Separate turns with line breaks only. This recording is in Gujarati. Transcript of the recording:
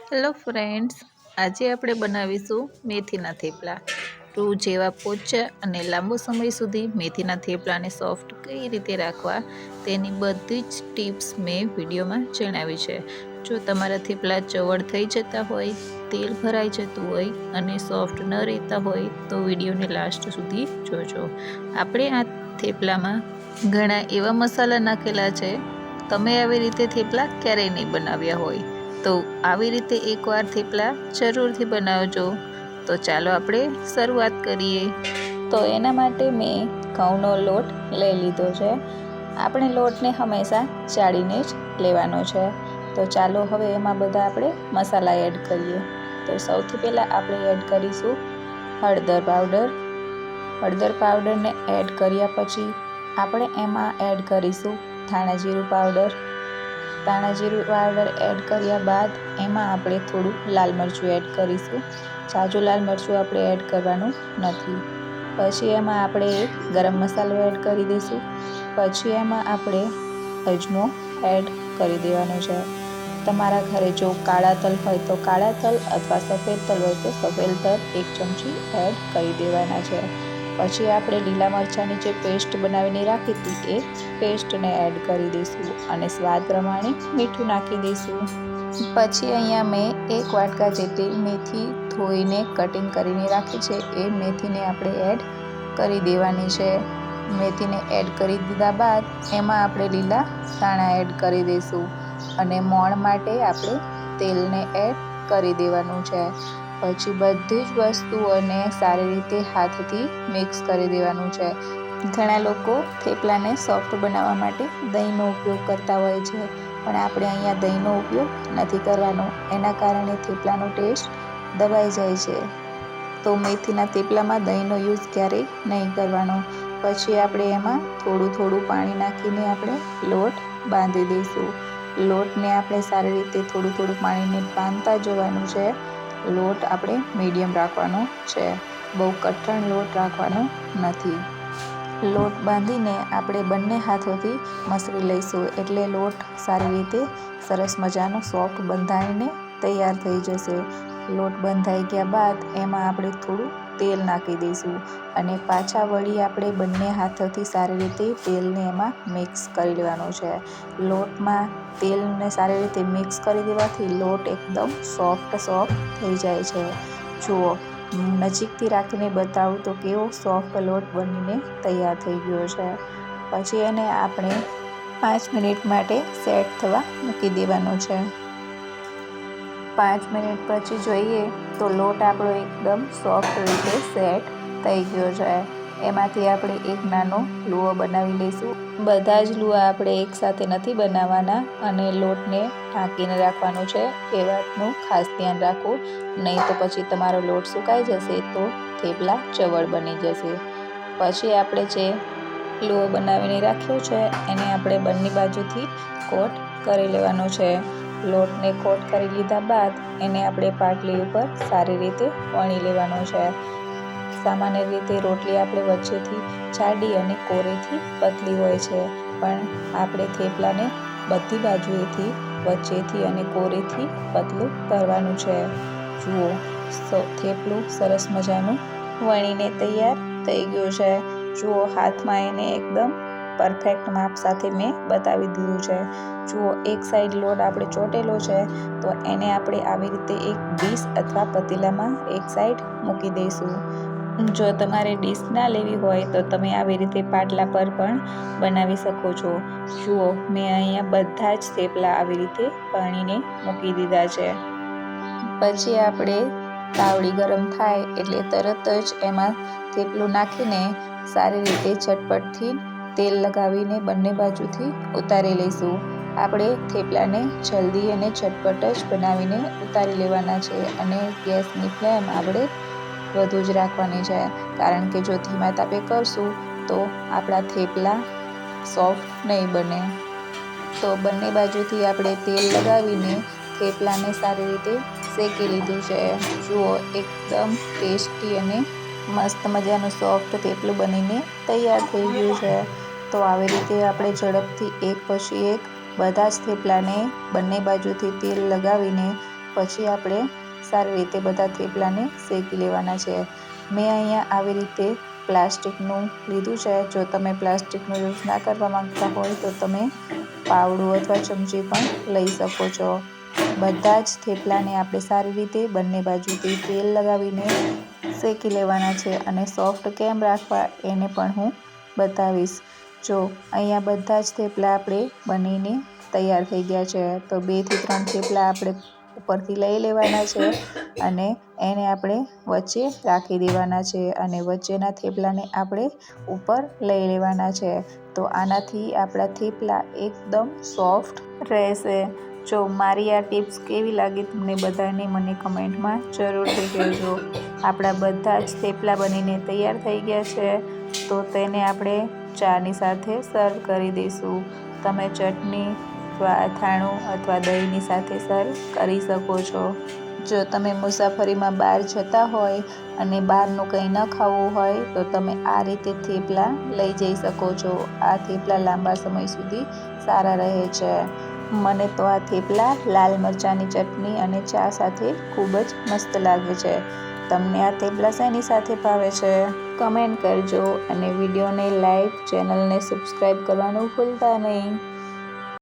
હેલો ફ્રેન્ડ્સ, આજે આપણે બનાવીશું મેથીના થેપલા. રૂ જેવા પોચા અને લાંબો સમય સુધી મેથીના થેપલાને સોફ્ટ કઈ રીતે રાખવા તેની બધી જ ટિપ્સ મેં વિડીયોમાં જણાવી છે. જો તમારા થેપલા ચવડ થઈ જતા હોય, તેલ ભરાઈ જતું હોય અને સોફ્ટ ન રહેતા હોય તો વિડીયોને લાસ્ટ સુધી જોજો. આપણે આ થેપલામાં ઘણા એવા મસાલા નાખેલા છે, તમે આવી રીતે થેપલા ક્યારેય નહીં બનાવ્યા હોય તો આવી રીતે એકવાર થેપલા જરૂરથી બનાવજો. તો ચાલો આપણે શરૂઆત કરીએ. તો એના માટે મેં ઘઉંનો લોટ લઈ લીધો છે. આપણે લોટને હંમેશા ચાળીને જ લેવાનો છે. તો ચાલો હવે એમાં બધા આપણે મસાલા એડ કરીએ. તો સૌથી પહેલાં આપણે એડ કરીશું હળદર પાવડર. હળદર પાવડરને એડ કર્યા પછી આપણે એમાં એડ કરીશું ધાણા જીરું પાવડર. ધાણા જીરું પાવડર એડ કર્યા બાદ એમાં આપણે થોડું લાલ મરચું એડ કરીશું. ઝાઝું લાલ મરચું આપણે એડ કરવાનું નથી. પછી એમાં આપણે ગરમ મસાલો એડ કરી દઈશું. પછી એમાં આપણે અજમો એડ કરી દેવાનો છે. તમારા ઘરે જો કાળા તલ હોય તો કાળા તલ અથવા સફેદ તલ હોય તો સફેદ તલ 1 ચમચી એડ કરી દેવાના છે. પછી આપણે લીલા મરચાંની જે પેસ્ટ બનાવીને રાખી હતી એ પેસ્ટને એડ કરી દઈશું અને સ્વાદ પ્રમાણે મીઠું નાખી દઈશું. પછી અહીંયા મેં 1 વાટકા જેટલી મેથી ધોઈને કટિંગ કરીને રાખી છે. એ મેથીને આપણે એડ કરી દેવાની છે. મેથીને એડ કરી દીધા બાદ એમાં આપણે લીલા ધાણા એડ કરી દઈશું અને મોણ માટે આપણે તેલને એડ કરી દેવાનું છે. પછી બધી જ વસ્તુઓને સારી રીતે હાથથી મિક્સ કરી દેવાનું છે. ઘણા લોકો થેપલાને સોફ્ટ બનાવવા માટે દહીંનો ઉપયોગ કરતા હોય છે, પણ આપણે અહીંયા દહીંનો ઉપયોગ નથી કરવાનો. એના કારણે થેપલાનો ટેસ્ટ દબાઈ જાય છે. તો મેથીના થેપલામાં દહીંનો યુઝ ક્યારેય નહીં કરવાનો. પછી આપણે એમાં થોડું થોડું પાણી નાખીને આપણે લોટ બાંધી દઈશું. લોટને આપણે સારી રીતે થોડું થોડું પાણીને બાંધતા જવાનું છે. લોટ આપણે મીડિયમ રાખવાનો છે, બહુ કઠણ લોટ રાખવાનો નથી. લોટ બાંધીને આપણે બંને હાથોથી મસળી લઈશું એટલે લોટ સારી રીતે સરસ મજાનો સોફ્ટ બંધાઈને તૈયાર થઈ જશે. લોટ બંધાઈ ગયા બાદ એમાં આપણે થોડું તેલ નાખી દઈશું અને પાછા વળી આપણે બંને હાથોથી સારી રીતે તેલને એમાં મિક્સ કરી લેવાનું છે. લોટમાં તેલને સારી રીતે મિક્સ કરી દેવાથી લોટ એકદમ સોફ્ટ થઈ જાય છે. જુઓ, નજીકથી રાખીને બતાવું તો કેવો સોફ્ટ લોટ બનીને તૈયાર થઈ ગયો છે. પછી એને આપણે 5 મિનિટ માટે સેટ થવા મૂકી દેવાનો છે. 5 મિનિટ પછી જોઈએ તો લોટ આપણો એકદમ સોફ્ટ રીતે સેટ થઈ ગયો છે. એમાંથી આપણે એક નાનો લુઓ બનાવી લઈશું. બધા જ લુઆ આપણે એકસાથે નથી બનાવવાના અને લોટને ઢાંકીને રાખવાનો છે. એ વાતનું ખાસ ધ્યાન રાખવું, નહીં તો પછી તમારો લોટ સુકાઈ જશે તો થેપલા ચવડ બની જશે. પછી આપણે જે લુઓ બનાવીને રાખ્યો છે એને આપણે બંને બાજુથી કોટ કરી લેવાનો છે. લોટને કોટ કરી લીધા બાદ એને આપણે પાટલી ઉપર સારી રીતે વણી લેવાનો છે. સામાન્ય રીતે રોટલી આપણે વચ્ચેથી જાડી અને કોરેથી પતલી હોય છે, પણ આપણે થેપલાને બધી બાજુએથી વચ્ચેથી અને કોરેથી પતલું કરવાનું છે. જુઓ, થેપલું સરસ મજાનું વણીને તૈયાર થઈ ગયું છે. જુઓ, હાથમાં એને એકદમ પરફેક્ટ માપ સાથે મેં બતાવી દીધું છે. જુઓ, એક સાઈડ લોટ આપણે ચોટેલો છે તો એને આપણે આવી રીતે એક ડીશ અથવા પતીલામાં એક સાઈડ મૂકી દઈશું. જો તમારે ડીશ ના લેવી હોય તો તમે આવી રીતે પાટલા પર પણ બનાવી શકો છો. જુઓ, મેં અહીંયા બધા જ થેપલા આવી રીતે વણીને મૂકી દીધા છે. પછી આપણે તાવડી ગરમ થાય એટલે તરત જ એમાં થેપલું નાખીને સારી રીતે ઝટપટથી તેલ લગાવીને બંને બાજુથી ઉતારી લઈશું. આપણે થેપલાને જલ્દી અને ઝટપટ જ બનાવીને ઉતારી લેવાના છે અને ગેસની ફ્લેમ આપણે વધુ જ રાખવાની છે, કારણ કે જો ધીમા તાપે કરશું તો આપણા થેપલા સોફ્ટ નહીં બને. તો બંને બાજુથી આપણે તેલ લગાવીને થેપલાને સારી રીતે શેકી લીધું છે. જુઓ, એકદમ ટેસ્ટી અને મસ્ત મજાનું સોફ્ટ થેપલું બનીને તૈયાર થઈ ગયું છે. તો આવી રીતે આપણે ઝડપથી એક પછી એક બધા જ થેપલાને બંને બાજુથી તેલ લગાવીને પછી આપણે સારી રીતે બધા થેપલાને શેકી લેવાના છે. મેં અહીંયા આવી રીતે પ્લાસ્ટિકનું લીધું છે. જો તમે પ્લાસ્ટિકનો યુઝ ના કરવા માંગતા હોય તો તમે પાવડું અથવા ચમચી પણ લઈ શકો છો. બધા જ થેપલાને આપણે સારી રીતે બંને બાજુથી તેલ લગાવીને શેકી લેવાના છે અને સોફ્ટ કેમ રાખવા એને પણ હું બતાવીશ. જો અહીંયા બધા જ થેપલા આપણે બનીને તૈયાર થઈ ગયા છે. તો 2 થી 3 થેપલા આપણે ઉપરથી લઈ લેવાના છે અને એને આપણે વચ્ચે રાખી દેવાના છે અને વચ્ચેના થેપલાને આપણે ઉપર લઈ લેવાના છે. તો આનાથી આપણા થેપલા એકદમ સોફ્ટ રહેશે. જો મારી આ ટિપ્સ કેવી લાગી તમને બધાને મને કમેન્ટમાં જરૂરથી કહેજો. આપણા બધા જ થેપલા બનીને તૈયાર થઈ ગયા છે. તો તેને આપણે ચાની સાથે સર્વ કરી દઈશું. તમે ચટણી અથવા અથાણું અથવા દહીંની સાથે સર્વ કરી શકો છો. જો તમે મુસાફરીમાં બહાર જતા હોય અને બહારનું કંઈ ન ખાવું હોય તો તમે આ રીતે થેપલા લઈ જઈ શકો છો. આ થેપલા લાંબા સમય સુધી સારા રહે છે. મને તો આ થેપલા લાલ મરચાંની ચટણી અને ચા સાથે ખૂબ જ મસ્ત લાગે છે. તમને આ થેપલા શેની સાથે ભાવે છે? કમેન્ટ કરજો અને વિડીયોને લાઈક, ચેનલને સબસ્ક્રાઈબ કરવાનું ભૂલતા નહીં.